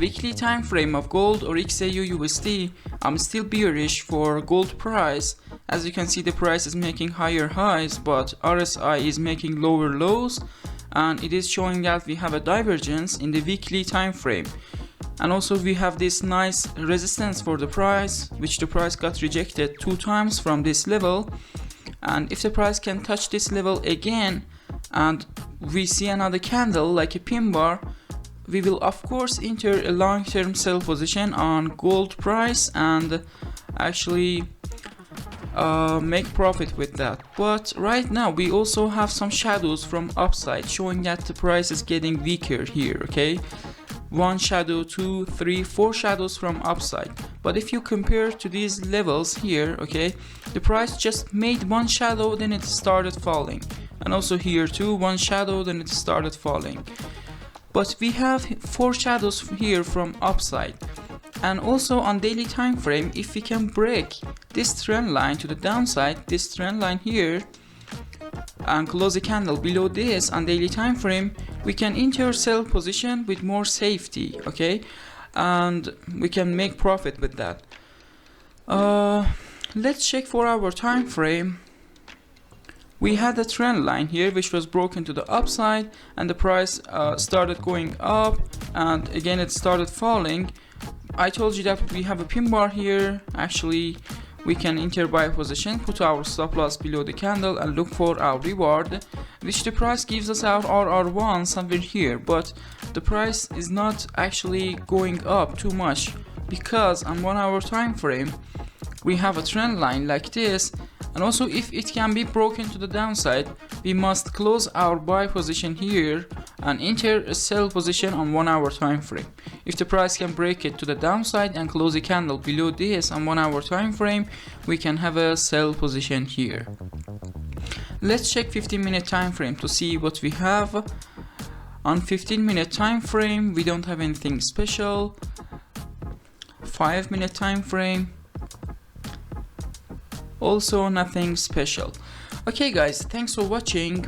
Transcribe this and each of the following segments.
weekly time frame of gold or XAUUSD, I'm still bearish for gold price. As you can see, the price is making higher highs, but RSI is making lower lows, and it is showing that we have a divergence in the weekly time frame. And also we have this nice resistance for the price, which the price got rejected 2 times from this level. And if the price can touch this level again and we see another candle like a pin bar, we will of course enter a long-term sell position on gold price and actually make profit with that. But right now we also have some shadows from upside showing that the price is getting weaker here. Okay, 1 shadow, 2, 3, 4 shadows from upside. But if you compare to these levels here, okay, the price just made 1 shadow, then it started falling, and also here too, 1 shadow, then it started falling. But we have 4 shadows here from upside. And also on daily time frame, if we can break this trend line to the downside, this trend line here, and close a candle below this on daily time frame, we can enter sell position with more safety, okay, and we can make profit with that. Let's check for our time frame. We had a trend line here which was broken to the upside, and the price started going up, and again it started falling. I told you that we have a pin bar here. Actually, we can enter buy position, put our stop loss below the candle and look for our reward, which the price gives us our RR1 somewhere here. But the price is not actually going up too much, because on 1 hour time frame we have a trend line like this. And also if it can be broken to the downside, we must close our buy position here and enter a sell position on 1 hour time frame. If the price can break it to the downside and close a candle below this on 1 hour time frame, we can have a sell position here. Let's check 15-minute time frame to see what we have. On 15-minute time frame we don't have anything special. 5-minute time frame, also nothing special. Okay guys, thanks for watching.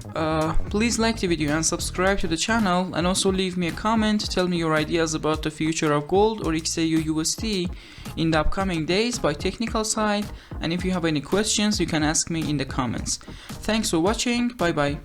Please like the video and subscribe to the channel, and also leave me a comment, tell me your ideas about the future of gold or XAUUSD in the upcoming days by technical side, and if you have any questions you can ask me in the comments. Thanks for watching, bye bye.